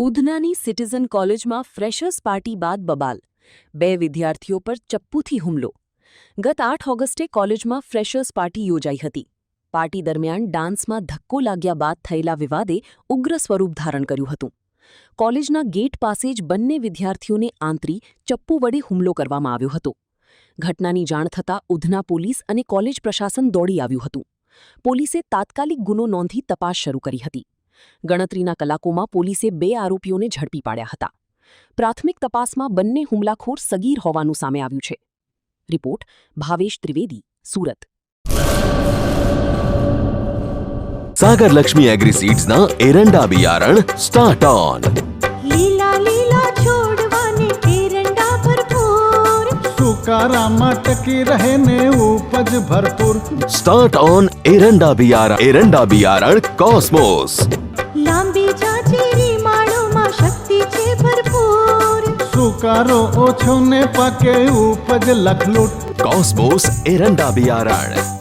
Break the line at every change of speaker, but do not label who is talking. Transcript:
ઉધનાની citizen કોલેજમાં freshers party બાદ બબાલ 2 વિદ્યાર્થીઓ પર ચપ્પુથી હુમલો. ગત 8 ઓગસ્ટે કોલેજમાં ફ્રેશર્સ પાર્ટી યોજાઈ હતી. પાર્ટી દરમિયાન ડાન્સમાં ધક્કો લાગ્યા બાદ થયેલા વિવાદે ઉગ્ર સ્વરૂપ ધારણ કર્યું હતું. કોલેજના ગેટ પાસે જ બંને વિદ્યાર્થીઓને આંતરી ચપ્પુ વડે હુમલો કરવામાં આવ્યો હતો. ઘટનાની જાણ થતાં ઉધના પોલીસ અને કોલેજ પ્રશાસન દોડી આવ્યું હતું. પોલીસે તાત્કાલિક ગુનો નોંધી તપાસ શરૂ કરી હતી. ગણતરીના કલાકોમાં પોલીસે 2 આરોપીઓને ઝડપી પાડ્યા હતા. પ્રાથમિક તપાસમાં બંને હુમલાખોર સગીર હોવાનું સામે આવ્યું છે. રિપોર્ટ ભાવેશ ત્રિવેદી, સુરત.
सागर लक्ष्मी एग्रीसीड्स ना एरंडा बियारण स्टार्ट ऑन.
લીલા લીલા છોડવાને એરંડા ભરપૂર,
સુકારામાં ટકી રહે ને ઉપજ ભરપૂર.
स्टार्ट ऑन एरंडा बियारण कॉस्मोस.
લાંબી જાચેરી માળોમાં શક્તિ છે ભરપૂર.
સુકારો ઓછો ને પાકે ઉપજ લખલૂટ.
कॉस्मोस एरंडा बियारण.